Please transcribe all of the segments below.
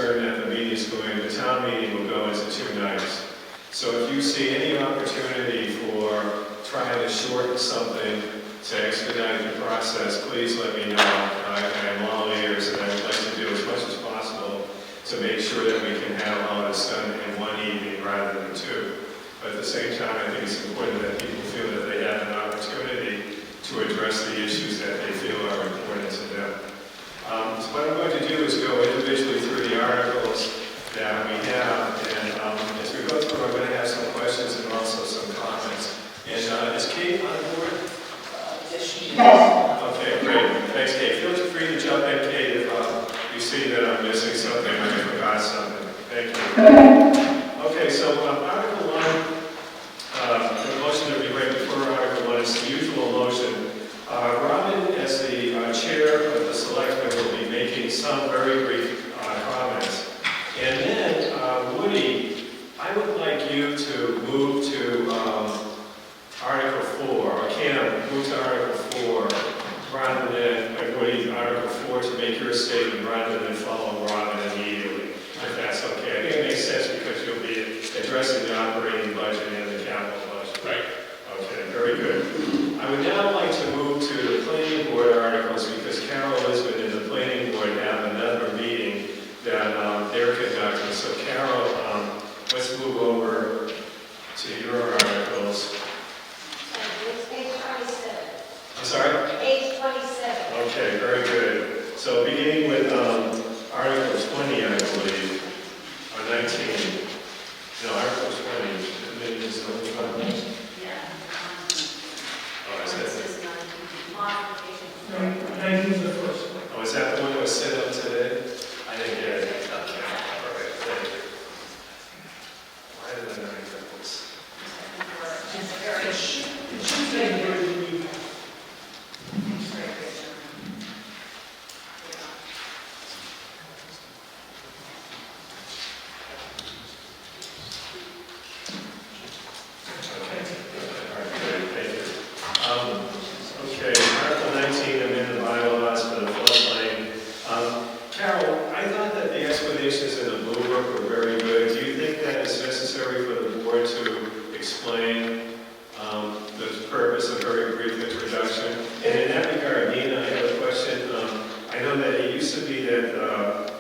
concerned that the town meeting will go into 2 nights. So if you see any opportunity for trying to shorten something to expedite the process, please let me know. I am all ears, and I would like to do as much as possible to make sure that we can have all this done in one evening rather than 2. But at the same time, I think it's important that people feel that they have an opportunity to address the issues that they feel are important to them. So what I'm going to do is go individually through the articles that we have, and as we go through, I'm going to have some questions and also some comments. And is Kate on board? Yes, she is. Okay, great. Thanks, Kate. Feel free to jump in, Kate, if you see that I'm missing something or I forgot something. Thank you. Okay, so Article 1, the motion that we read before Article 1 is the usual motion. Robin, as the chair of the Selectmen, will be making some very brief comments. And then, Woody, I would like you to move to Article 4, or Cam, move to Article 4, rather than, Woody, Article 4 to make your statement rather than follow Robin immediately, if that's okay. I think it makes sense because you'll be addressing the operating budget and the capital budget. Right. Okay, very good. I would now like to move to the planning board articles because Carol Lisbon and the planning board have another meeting that they're conducting. So Carol, let's move over to your articles. It's page 27. I'm sorry? Page 27. Okay, very good. So beginning with Article 20, I believe, or 19. No, Article 20. Maybe it's the only one. Yeah. Oh, is that This is modification. 19 is the first one. Oh, is that the one that was sent out today? I didn't get it. Okay, all right, thank you. Why did I not get this? It should say where you Okay, Article 19, amend the bylaws for the floodplain. Carol, I thought that the explanations in the blue book were very good. Do you think that is necessary for the board to explain the purpose of a very brief introduction? And in that regard, Nina, I have a question. I know that it used to be that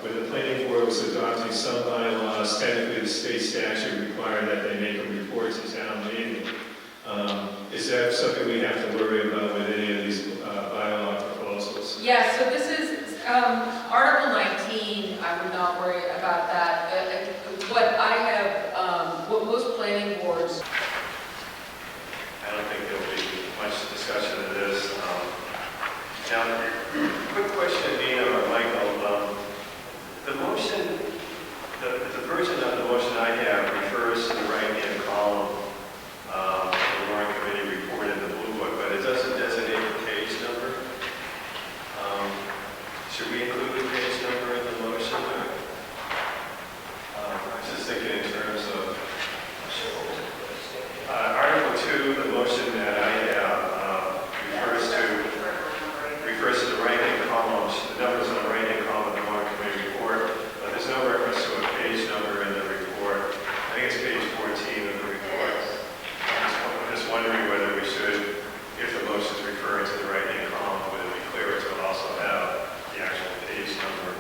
when the planning board was adopting some bylaws, technically the state statute required that they make a report to town meeting. Is that something we have to worry about with any of these bylaw proposals? Yeah, so this is Article 19. I would not worry about that. What I have, what most planning boards. I don't think there'll be much discussion of this. Now, quick question, Nina or Michael. The motion, the version of the motion I have refers to the right-hand column of the warrant committee report in the blue book, but it doesn't designate the page number. Should we include the page number in the motion? I was just thinking in terms of Article 2, the motion that I have refers to the right-hand column, the numbers on the right-hand column of the warrant committee report, but there's no reference to a page number in the report. I think it's page 14 of the report. I'm just wondering whether we should, if the motion is referring to the right-hand column, would it be clearer to also have the actual page number?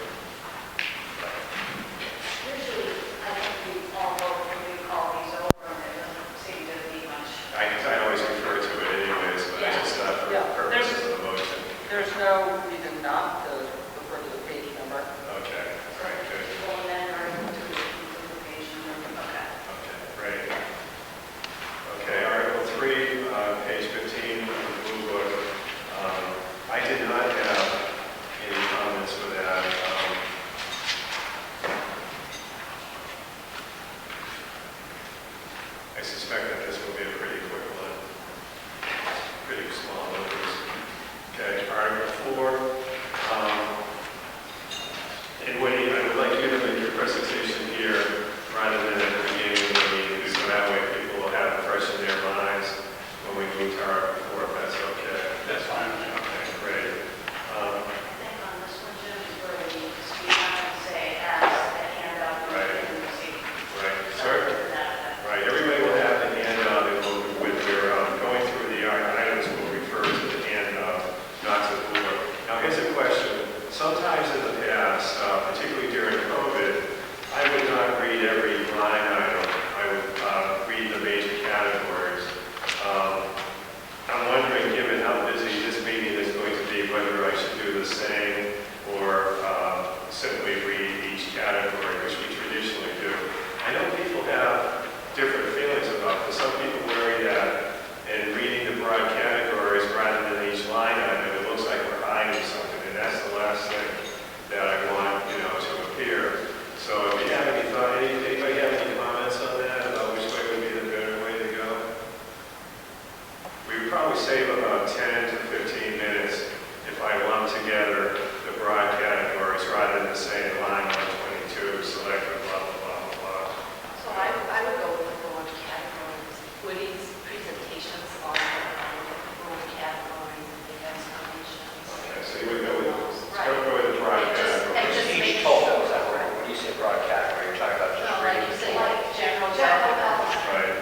Usually, I think we all vote when we call these over, and it doesn't seem to be much. I always refer to it anyways, but I just thought for purposes of the motion. There's no reason not to refer to the page number. Okay, all right, good. Well, and then Article 2 is the page number. Okay. Okay, great. Okay, Article 3, page 15 of the blue book. I did not have any comments for that. I suspect that this will be a pretty quick one. Pretty small numbers. Okay, Article 4. And Woody, I would like you to make your presentation here rather than at the beginning of the meeting, so that way people will have it fresh in their minds when we move to Article 4, if that's okay. That's fine. Okay, great. I think on this one, Jim, is where we have to say as the past, particularly during COVID, I would not read every line item. I would read the major categories. I'm wondering, given how busy this meeting is going to be, whether I should do the same or simply read each category, which we traditionally do. I know people have different feelings about this. Some people worry that in reading the broad categories rather than each line item, it looks like we're hiding something, and that's the last thing that I want, to appear. So if you have any thought, anybody have any comments on that, about which way would be the better way to go? We would probably save about 10 to 15 minutes if I lump together the broad categories rather than saying line 122, select blah, blah, blah, blah. So I would go with the broad categories. Woody's presentations are broad categories, the explanations. Okay, so you would go with, Right. go with the broad And categories. just make Each told sure- us that when you say broad category, you're talking about just No, like reading. you say, like general government. Right.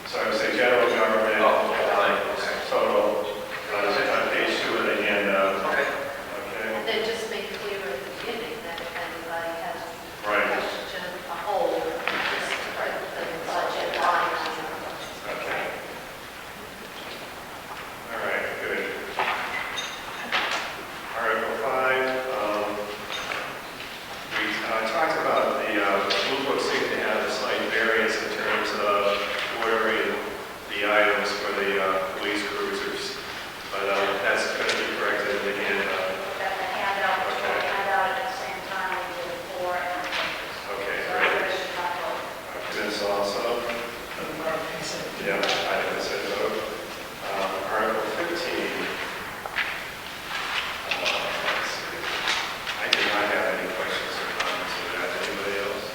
So I would say general government, Oh, fine, okay. total, on page 2 of the handout. Okay. Okay. And then just make clear at the beginning that if anybody has a Right. question, a whole, just put the budget line. Okay. All right, good. Article 5, we talked about the Blue Book seemed to have a slight variance in terms of ordering the items for the police cruisers, but that's going to be corrected in the handout. That the handout, was the handout at the same time we did 4 and 6. Okay, So great. everybody should have both. This also, yeah, I said vote. Article 15. Let's see. I do not have any questions or comments on that. Anybody else?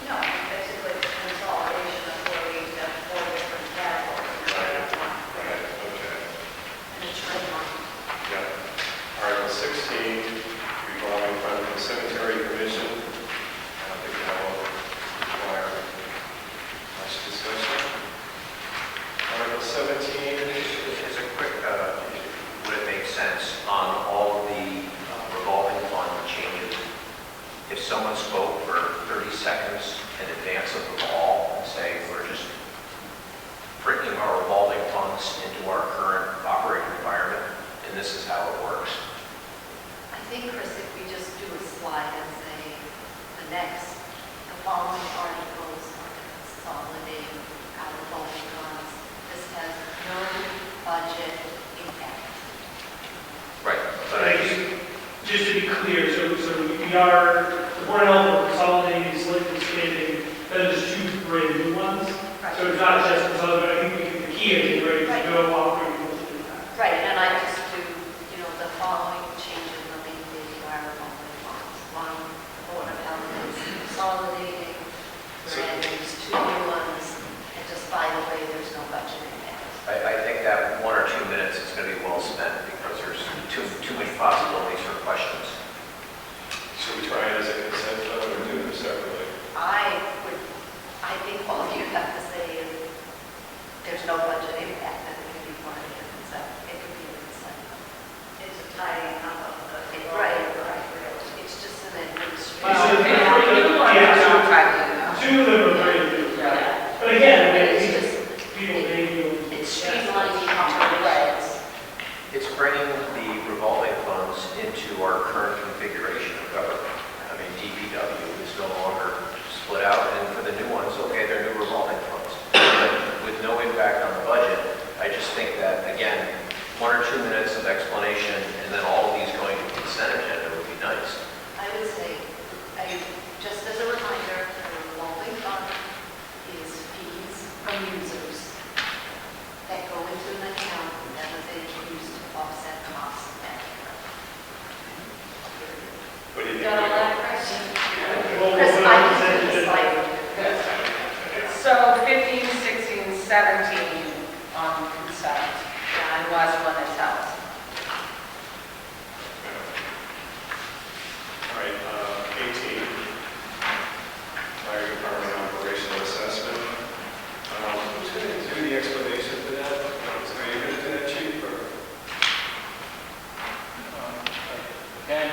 No, basically it's consolidation of where we have 4 different categories. Right, okay. And a trend line. Yeah. Article 16, revolving fund for the cemetery commission. I don't think that will require much discussion. Article 17. As a quick, would it make sense on all of the revolving fund changes, if someone spoke for 30 seconds in advance of the call and say, we're just bringing our revolving funds into our current operating environment, and this is how it works? I think, Chris, if we just do a slide and say the following articles are consolidating our revolving funds. This has no budget impact. Right. But I Just to be clear, so we are, the Board of Health are consolidating, selecting, expanding, then there's 2 brand new ones. So it's not just consolidating, I think the key is ready to go operating budget impact. Right, and I just do, the following changes are being made to our revolving funds. One, the Board of Health is consolidating, and there's 2 new ones, and just by the way, there's no budget impact. I think that 1 or 2 minutes is going to be well spent because there's too many possibilities for questions. Should we try it as a consent vote or do them separately? I think all you have to say is there's no budget impact, and it can be part of your consent. It could be a consent. It's a tidying up of the. Right. It's just an administration. Yeah, 2 of them are brand new. Yeah. But again, It's these just, people, it's streamlining operations. It's bringing the revolving funds into our current configuration of government. I mean, DPW is no longer split out, and for the new ones, okay, they're new revolving funds. But with no impact on the budget, I just think that, again, 1 or 2 minutes of explanation, and then all of these going to consent agenda would be nice. I would say, just as a reminder, the revolving fund is fees from users that go into an account that are then used to offset costs. What do you think? Got all that, Chris? Chris, I can see the slide. So 15, 16, 17 on consent, and last one is health. All right, 18. Fire department operational assessment. Who's going to do the explanation for that? Are you going to do that, Chief? Or? Again,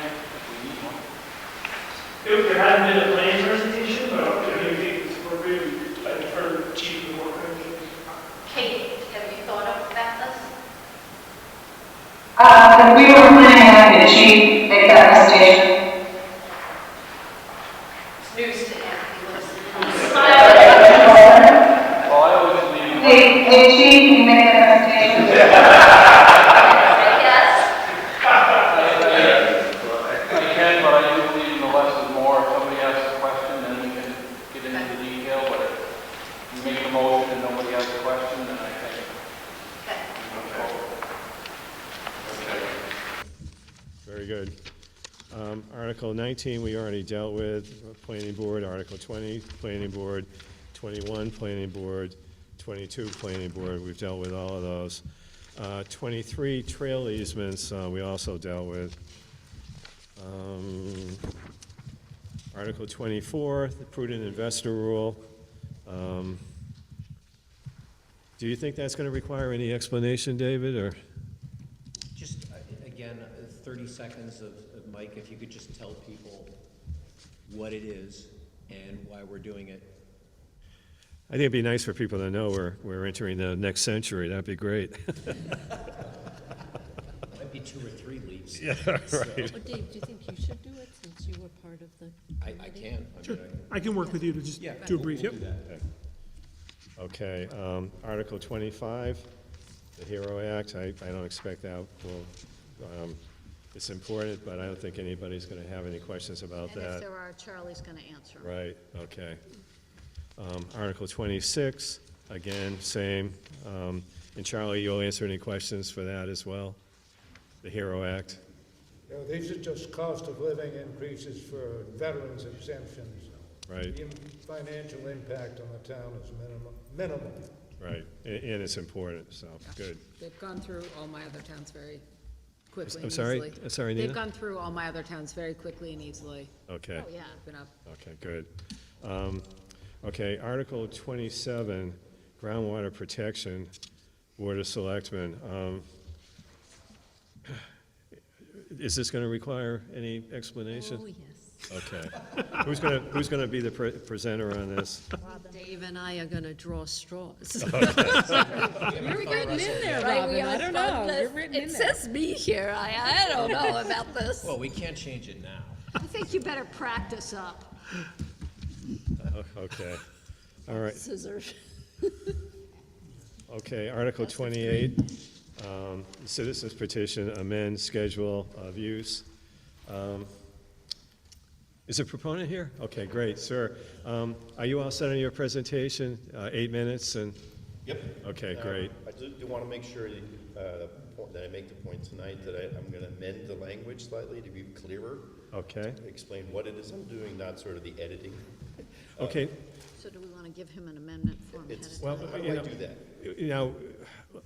There hasn't been a plan presentation, but I think it's appropriate for chief of the board. Kate, have you thought about this? We were planning on having the chief make that presentation. It's news to him. He lives in Well, I always leave. Hey, chief, can you make that presentation? Yes. I can, but I do believe in the less is more. If somebody asks a question, then we can get into the detail, but if you make a motion and nobody asks a question, then I think. Okay. Okay. Very good. Article 19, we already dealt with, Planning Board. Article 20, Planning Board. 21, Planning Board. 22, Planning Board, we've dealt with all of those. 23, trail easements, we also dealt with. Article 24, the prudent investor rule. Do you think that's going to require any explanation, David, or? Just, again, 30 seconds of Mike, if you could just tell people what it is and why we're doing it. I think it'd be nice for people to know we're entering the next century. That'd be great. Might be 2 or 3 leaps. Yeah, right. Well, Dave, do you think you should do it since you were part of the I committee? can. Sure. I can work with you to just Yeah, do a brief. we'll Yep. do that. Okay, Article 25, the HERO Act, I don't expect that will, it's important, but I don't think anybody's going to have any questions about And if that. there are, Charlie's going to answer 'em. Right, okay. Article 26, again, same. And Charlie, you'll answer any questions for that as well? The HERO Act? You know, these are just cost of living increases for veterans exemptions. Right. The financial impact on the town is minimal. Right, and it's important, so, good. They've gone through all my other towns very quickly I'm and sorry? easily. Sorry, Nina? They've gone through all my other towns very quickly and easily. Okay. Oh, yeah. Been up. Okay, good. Okay, Article 27, groundwater protection, Board of Selectmen. Is this going to require any explanation? Oh, yes. Okay. Who's going to be the presenter on this? Dave and I are going to draw straws. You're getting in there, Robin. I don't know. You're written in It there. says me here. I don't know about this. Well, we can't change it now. I think you better practice up. Okay. All right. Scissors. Okay, Article 28, citizens petition, amend schedule of use. Is a proponent here? Okay, great, sir. Are you all set on your presentation? 8 minutes and, Yep. okay, great. I do want to make sure that I make the point tonight that I'm going to amend the language slightly to be clearer, Okay, explain what it is I'm doing, not sort of the editing. okay. So do we want to give him an amendment form ahead It's, of Well, time? how do I do that? Now,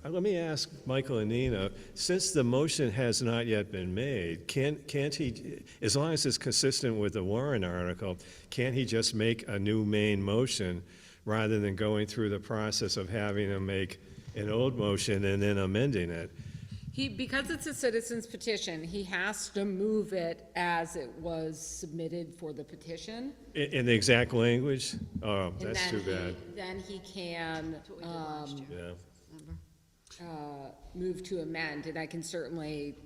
let me ask Michael and Nina, since the motion has not yet been made, can't he, as long as it's consistent with the Warren article, can't he just make a new main motion rather than going through the process of having him make an old motion and then amending it? Because it's a citizen's petition, he has to move it as it was submitted for the petition. In the exact language? Oh, And that's then too bad. Then he can, That's what we did last year, Yeah. remember? move to amend, and I can certainly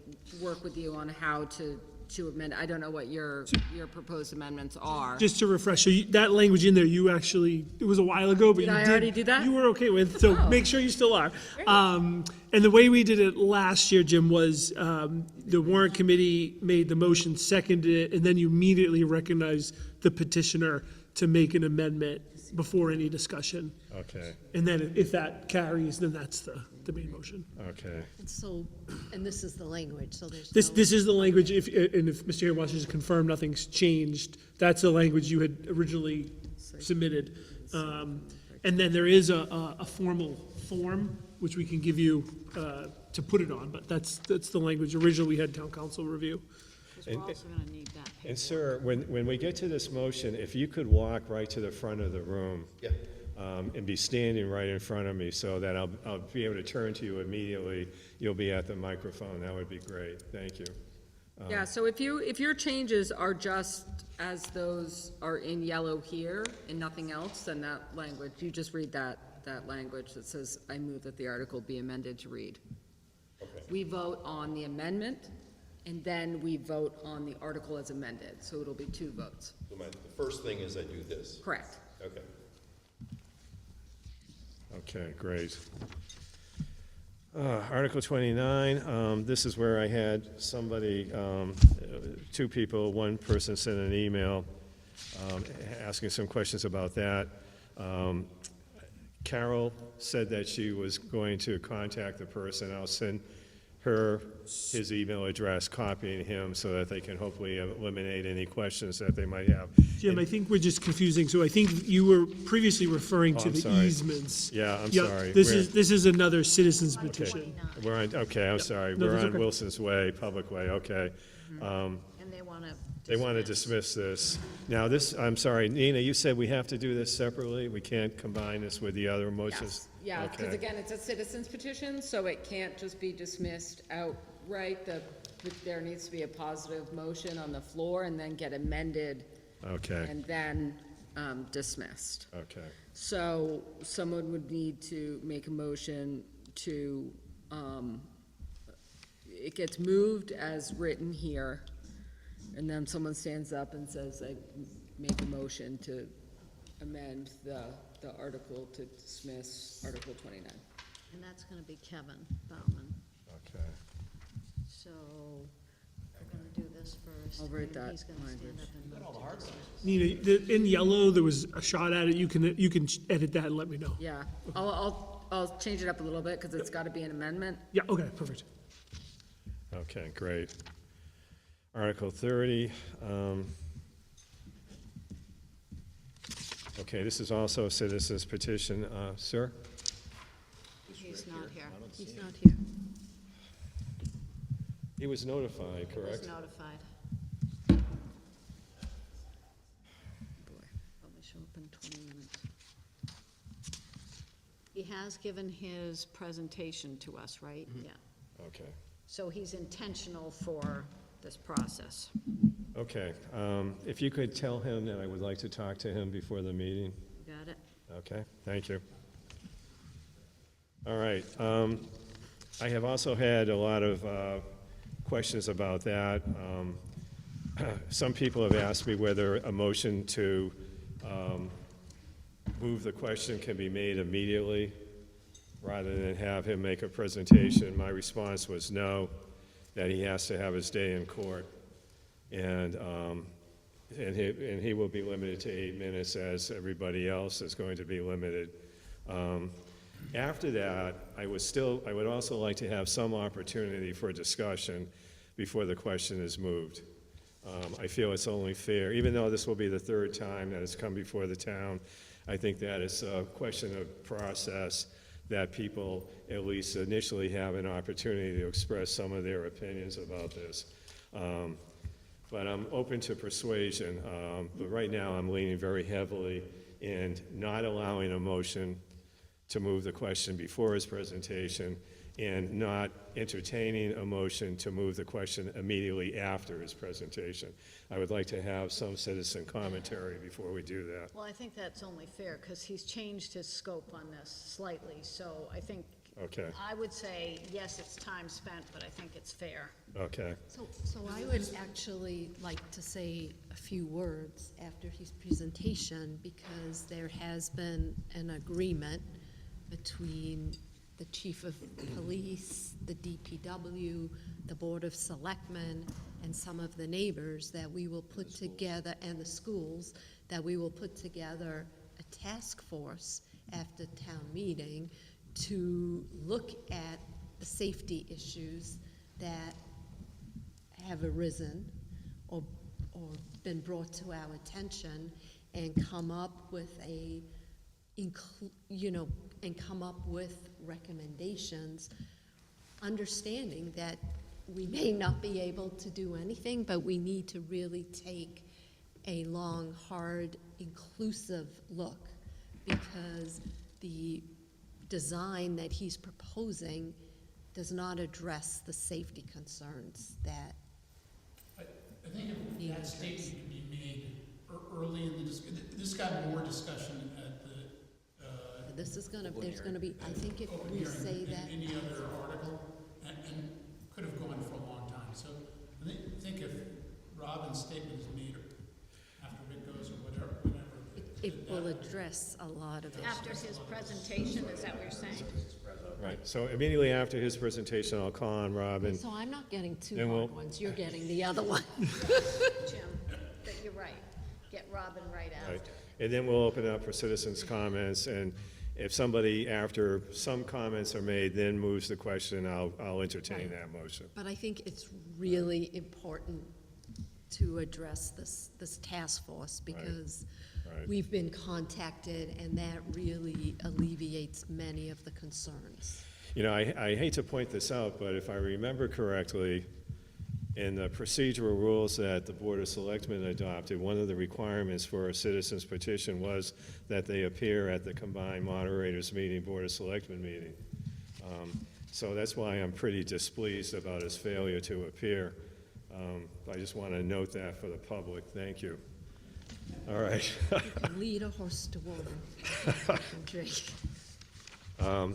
work with you on how to amend. I don't know what your proposed amendments are. Just to refresh, so that language in there, you actually, it was a while ago, but Did you I already do that? You were okay with, so Oh. make sure you still are. And the way we did it last year, Jim, was the warrant committee made the motion, seconded it, and then you immediately recognized the petitioner to make an amendment before any discussion. Okay, And then if that carries, then that's the main motion. okay. And so, and this is the language, so there's This, no- this is the language, if Mr. Hager wants to just confirm nothing's changed, that's the language you had originally submitted. And then there is a formal form, which we can give you to put it on, but that's the language originally we had town council review. 'cause we're also going to need that paper. And sir, when we get to this motion, if you could walk right to the front of the room. Yeah. And be standing right in front of me so that I'll be able to turn to you immediately. You'll be at the microphone. That would be great. Thank you. Yeah, so if your changes are just as those are in yellow here and nothing else, then that language, you just read that language that says, I move that the article be amended to read. Okay. We vote on the amendment, and then we vote on the article as amended, so it'll be 2 votes. So the first thing is I do this. Correct. Okay. Okay, great. Article 29, this is where I had somebody, 2 people, one person sent an email asking some questions about that. Carol said that she was going to contact the person. I'll send her his email address, copying him so that they can hopefully eliminate any questions that they might have. Jim, I think we're just confusing, so I think you were previously referring to I'm the sorry. easements. Yeah, I'm Yeah, sorry. This We're- is another citizen's petition. We're on, okay, I'm sorry. No, We're that's on okay. Wilson's Way, Public Way, okay. And they want to. They want to dismiss this. Now, this, I'm sorry, Nina, you said we have to do this separately? We can't combine this with the other motions? Yes, yeah, because Okay. again, it's a citizen's petition, so it can't just be dismissed outright. There needs to be a positive motion on the floor and then get amended Okay, and then dismissed. okay. So someone would need to make a motion to, it gets moved as written here, and then someone stands up and says, I make a motion to amend the article to dismiss Article 29. And that's going to be Kevin Bauman. Okay. So we're going to do this first. I'll write and that He's going to stand language. up and move to dismiss. Nina, in yellow, there was a shot at it, you can edit that and let me know. Yeah, I'll change it up a little bit, because it's got to be an amendment. Yeah, okay, perfect. Okay, great. Article 30. Okay, this is also a citizen's petition. Sir? He's not here. He's not here. He was notified, He was correct? notified. Boy, probably show up in 20 minutes. He has given his presentation to us, right? Yeah. Okay. So he's intentional for this process. Okay, if you could tell him that I would like to talk to him before the meeting. Got it? Okay, thank you. All right, I have also had a lot of questions about that. Some people have asked me whether a motion to move the question can be made immediately rather than have him make a presentation. My response was no, that he has to have his day in court. And he will be limited to 8 minutes, as everybody else is going to be limited. After that, I would also like to have some opportunity for discussion before the question is moved. I feel it's only fair, even though this will be the 3rd time that it's come before the town, I think that it's a question of process that people at least initially have an opportunity to express some of their opinions about this. But I'm open to persuasion, but right now I'm leaning very heavily in not allowing a motion to move the question before his presentation and not entertaining a motion to move the question immediately after his presentation. I would like to have some citizen commentary before we do that. Well, I think that's only fair, because he's changed his scope on this slightly, so I think, Okay, I would say, yes, it's time spent, but I think it's fair. okay. So I would actually like to say a few words after his presentation, because there has been an agreement between the chief of police, the DPW, the Board of Selectmen, and some of the neighbors that we will put together, and the schools, that we will put together a task force after town meeting to look at the safety issues that have arisen or been brought to our attention, and come up with and come up with recommendations, understanding that we may not be able to do anything, but we need to really take a long, hard, inclusive look, because the design that he's proposing does not address the safety concerns that I think if that statement can be made this got more discussion at the, This is gonna, there's gonna be, I think if open we hearing say than that, any other article, and could have gone for a long time. So I think if Robin's statement is made after it goes or whatever, it will address a lot of it. After his presentation, is that what you're saying? Right, so immediately after his presentation, I'll call on Rob and, So I'm not getting two Then we'll- hard ones, you're getting the other one. Jim, that you're right. Get Robin right right, after. and then we'll open it up for citizens' comments, and if somebody, after some comments are made, then moves the question, I'll entertain that motion. But I think it's really important to address this task force, because Right. we've been contacted, and that really alleviates many of the concerns. You know, I hate to point this out, but if I remember correctly, in the procedural rules that the Board of Selectmen adopted, one of the requirements for a citizen's petition was that they appear at the combined moderators meeting, Board of Selectmen meeting. So that's why I'm pretty displeased about his failure to appear. I just want to note that for the public. Thank you. All right. You can lead a horse to water.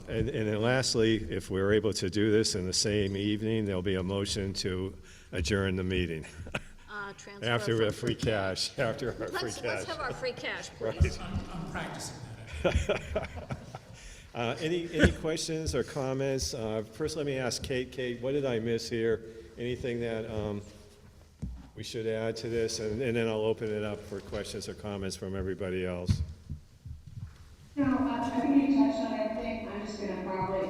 And then lastly, if we're able to do this in the same evening, there'll be a motion to adjourn the meeting. Transfer After from our free cash, after our free Let's cash. have our free cash, please. Right. I'm practicing that. Any questions or comments? First, let me ask Kate. Kate, what did I miss here? Anything that we should add to this? And then I'll open it up for questions or comments from everybody else. No, I think you touched on everything. I'm just gonna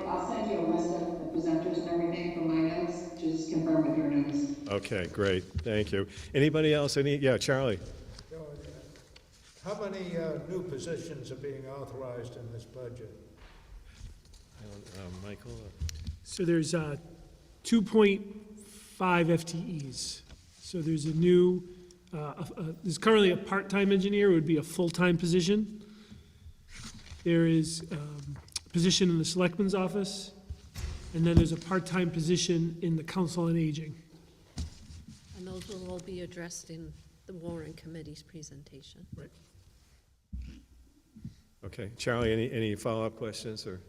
I'll send you a list of the presenters and everything from my notes, just confirm with your notes. Okay, great. Thank you. Anybody else? Yeah, Charlie. How many new positions are being authorized in this budget? Michael? So there's 2.5 FTEs. So there's a new, there's currently a part-time engineer, it would be a full-time position. There is a position in the Selectmen's office, and then there's a part-time position in the Council on Aging. And those will all be addressed in the Warrant Committee's presentation. Right. Okay. Charlie, any follow-up questions or?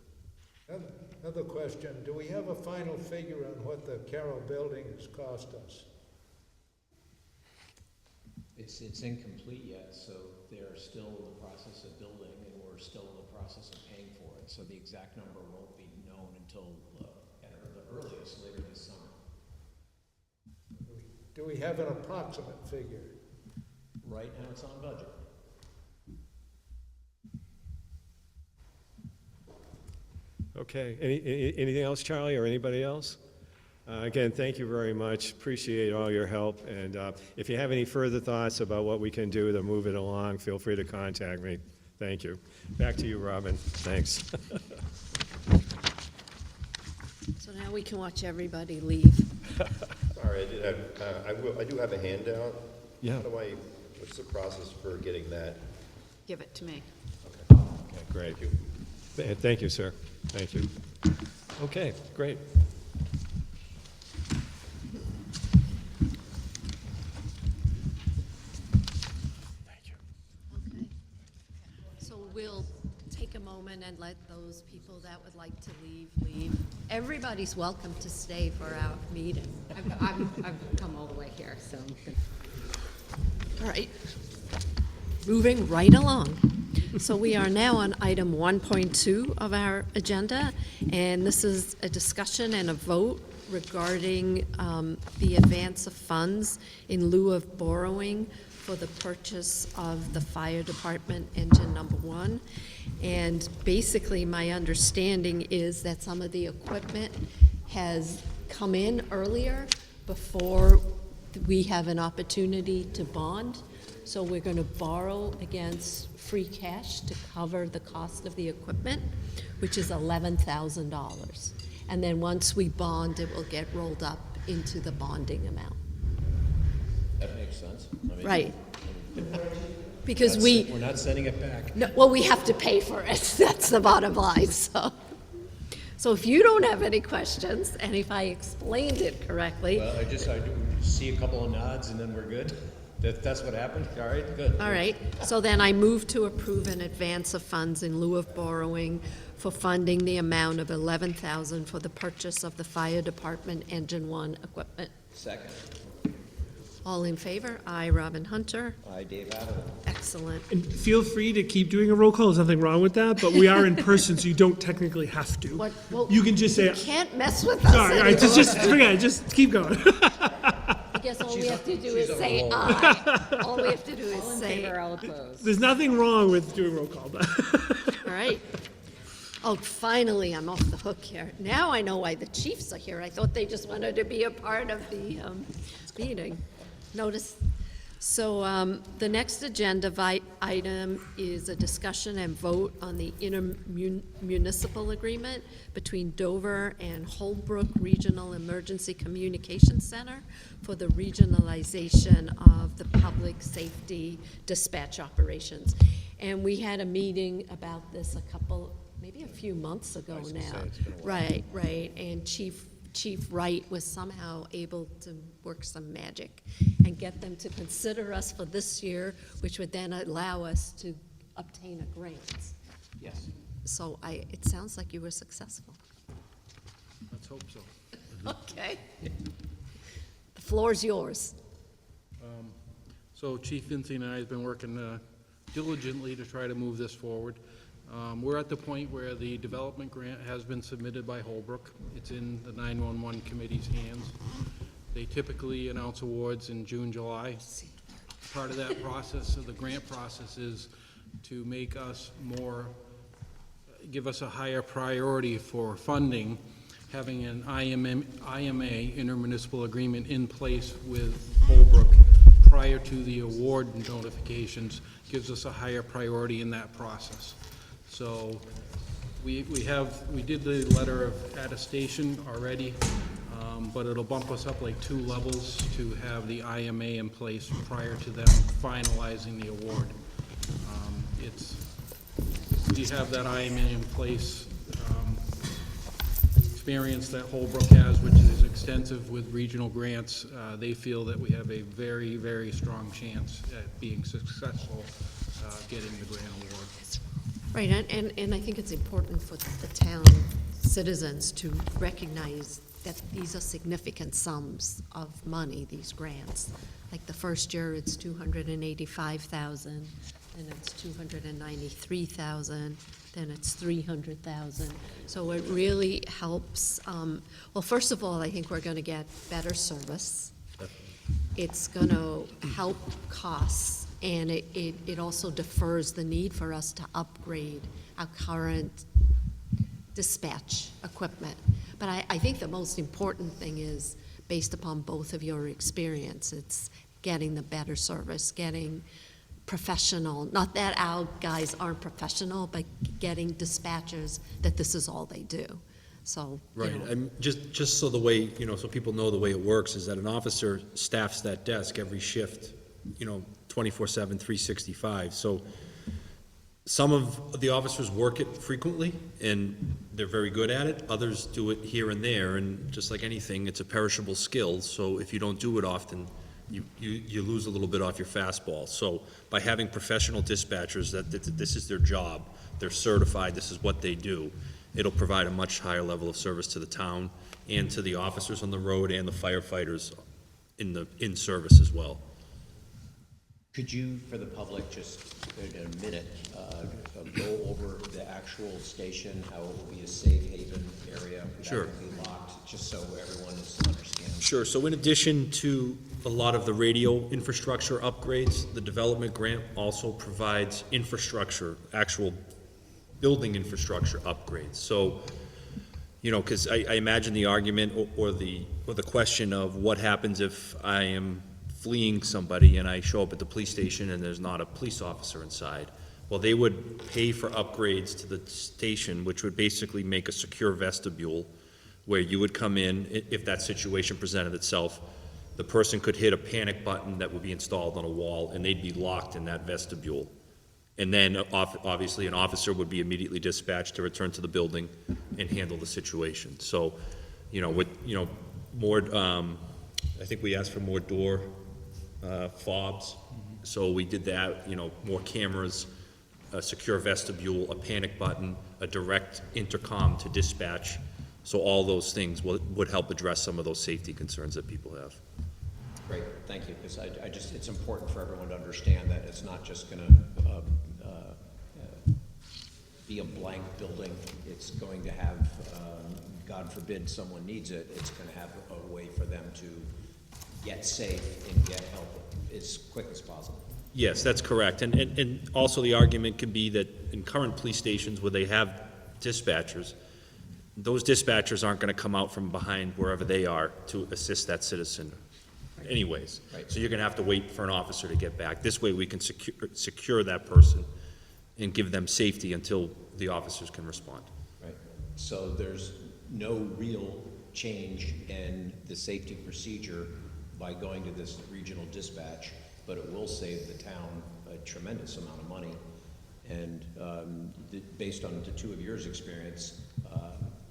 Another question, do we have a final figure on what the Carroll building has cost us? It's incomplete yet, so they're still in the process of building, and we're still in the process of paying for it. So the exact number won't be known until, at the earliest, later this summer. Do we have an approximate figure? Right now, it's on budget. Okay. Anything else, Charlie, or anybody else? Again, thank you very much. Appreciate all your help. And if you have any further thoughts about what we can do to move it along, feel free to contact me. Thank you. Back to you, Robin. Thanks. So now we can watch everybody leave. Sorry, I do have a handout. Yeah. What's the process for getting that? Give it to me. Okay, great. Thank you, sir. Thank you. Okay, great. Okay. So we'll take a moment and let those people that would like to leave. Everybody's welcome to stay for our meeting. I've come all the way here, so. All right. Moving right along. So we are now on item 1.2 of our agenda, and this is a discussion and a vote regarding the advance of funds in lieu of borrowing for the purchase of the fire department engine number 1. And basically, my understanding is that some of the equipment has come in earlier before we have an opportunity to bond. So we're going to borrow against free cash to cover the cost of the equipment, which is $11,000. And then once we bond, it will get rolled up into the bonding amount. That makes sense. Right. Because we're not sending it back. No, well, we have to pay for it. That's the bottom line. So if you don't have any questions, and if I explained it correctly. Well, See a couple of nods and then we're good? That's what happened? All right, good. All right, so then I move to approve an advance of funds in lieu of borrowing for funding the amount of $11,000 for the purchase of the fire department engine one equipment. Second. All in favor? Aye, Robin Hunter. Aye, Dave Adams. Excellent. And feel free to keep doing a roll call, there's nothing wrong with that, but we are in person, so you don't technically have to. What, well, You can just say, you can't mess with us sorry, all right, anymore. just forget it, just keep going. I guess all we have to do is say aye. All we have to do is All in say, favor, all opposed. There's nothing wrong with doing roll call, but. all right. Oh, finally, I'm off the hook here. Now I know why the chiefs are here. I thought they just wanted to be a part of the meeting. Notice, so the next agenda item is a discussion and vote on the intermunicipal agreement between Dover and Holbrook Regional Emergency Communications Center for the regionalization of the public safety dispatch operations. And we had a meeting about this maybe a few months ago now. Right, and Chief Wright was somehow able to work some magic and get them to consider us for this year, which would then allow us to obtain a grant. Yes. So it sounds like you were successful. Let's hope so. Okay. The floor's yours. So Chief Vinci and I have been working diligently to try to move this forward. We're at the point where the development grant has been submitted by Holbrook. It's in the 911 committee's hands. They typically announce awards in June, July. Part of that process, of the grant process, is to make us give us a higher priority for funding. Having an IMA, intermunicipal agreement, in place with Holbrook prior to the award notifications gives us a higher priority in that process. So we did the letter of attestation already, but it'll bump us up like 2 levels to have the IMA in place prior to them finalizing the award. We have that IMA in place, experience that Holbrook has, which is extensive with regional grants. They feel that we have a very, very strong chance at being successful getting the grant award. Right, and I think it's important for the town citizens to recognize that these are significant sums of money, these grants. Like the first year, it's $285,000, then it's $293,000, then it's $300,000. So it really helps. Well, first of all, I think we're going to get better service. It's going to help costs. And it also defers the need for us to upgrade our current dispatch equipment. But I think the most important thing is, based upon both of your experience, it's getting the better service, getting professional, not that our guys aren't professional, but getting dispatchers that this is all they do. So, right, you know. I'm just so the way, so people know the way it works is that an officer staffs that desk every shift, 24/7, 365. So some of the officers work it frequently, and they're very good at it. Others do it here and there, and just like anything, it's a perishable skill. So if you don't do it often, you lose a little bit off your fastball. So by having professional dispatchers that this is their job, they're certified, this is what they do, it'll provide a much higher level of service to the town and to the officers on the road and the firefighters in service as well. Could you, for the public, just in a minute, go over the actual station, how it will be a safe haven area? Sure. That will be locked, just so everyone understands. Sure. So in addition to a lot of the radio infrastructure upgrades, the development grant also provides infrastructure, actual building infrastructure upgrades. So, because I imagine the argument or the question of what happens if I am fleeing somebody and I show up at the police station and there's not a police officer inside. Well, they would pay for upgrades to the station, which would basically make a secure vestibule where you would come in. If that situation presented itself, the person could hit a panic button that would be installed on a wall and they'd be locked in that vestibule. And then obviously an officer would be immediately dispatched to return to the building and handle the situation. So, with more I think we asked for more door fobs, so we did that, you know, more cameras, a secure vestibule, a panic button, a direct intercom to dispatch. So all those things would help address some of those safety concerns that people have. Great, thank you, because I just, it's important for everyone to understand that it's not just gonna be a blank building. It's going to have, God forbid someone needs it, it's gonna have a way for them to get safe and get help as quick as possible. Yes, that's correct. And also the argument could be that in current police stations where they have dispatchers, those dispatchers aren't gonna come out from behind wherever they are to assist that citizen anyways. Right. So you're gonna have to wait for an officer to get back. This way we can secure that person and give them safety until the officers can respond. Right, so there's no real change in the safety procedure by going to this regional dispatch, but it will save the town a tremendous amount of money. And based on the two of yours experience,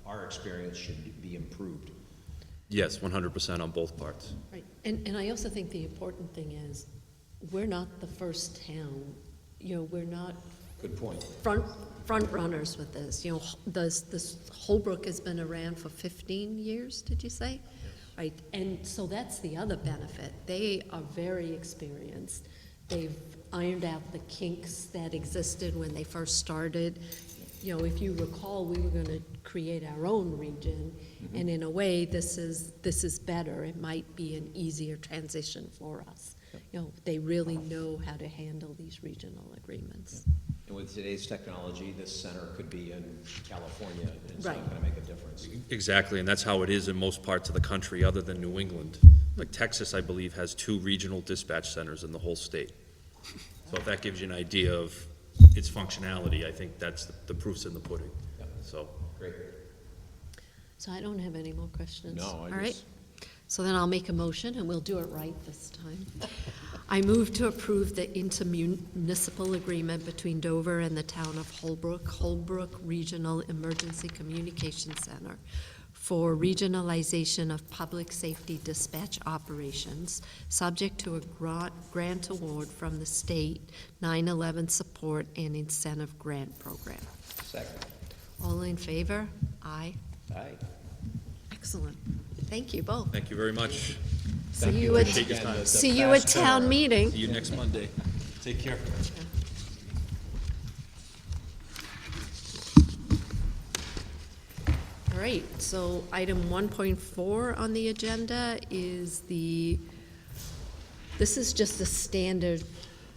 our experience should be improved. Yes, 100% on both parts. Right, and I also think the important thing is, we're not the first town, you know, we're not Good point. front runners with this. You know, this Holbrook has been around for 15 years, did you say? Right, and so that's the other benefit. They are very experienced. They've ironed out the kinks that existed when they first started. You know, if you recall, we were gonna create our own region, and in a way, this is better. It might be an easier transition for us. You know, they really know how to handle these regional agreements. And with today's technology, this center could be in California, and it's Right. not gonna make a difference. Exactly, and that's how it is in most parts of the country other than New England. Like Texas, I believe, has 2 regional dispatch centers in the whole state. So if that gives you an idea of its functionality, I think that's the proof's in the pudding. Yeah. So, Great. So I don't have any more questions. No, All I right. just- So then I'll make a motion, and we'll do it right this time. I move to approve the intermunicipal agreement between Dover and the town of Holbrook Regional Emergency Communication Center for regionalization of public safety dispatch operations, subject to a grant award from the state 9/11 Support and Incentive Grant Program. Second. All in favor? Aye. Aye. Excellent. Thank you both. thank you very much. See you at, Take your time. see you at town meeting. See you next Monday. Take care. All right, so item 1.4 on the agenda is this is just a standard,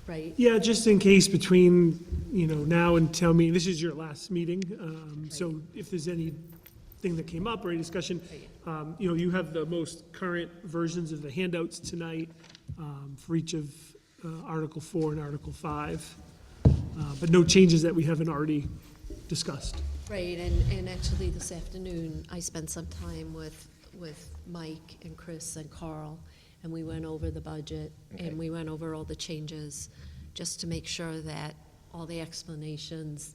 right? Yeah, just in case between, you know, now and town meeting, this is your last meeting, so if there's anything that came up or any discussion, you know, you have the most current versions of the handouts tonight for each of Article 4 and Article 5, but no changes that we haven't already discussed. Right, and actually this afternoon, I spent some time with Mike and Chris and Carl, and we went over the budget, and we went over all the changes, just to make sure that all the explanations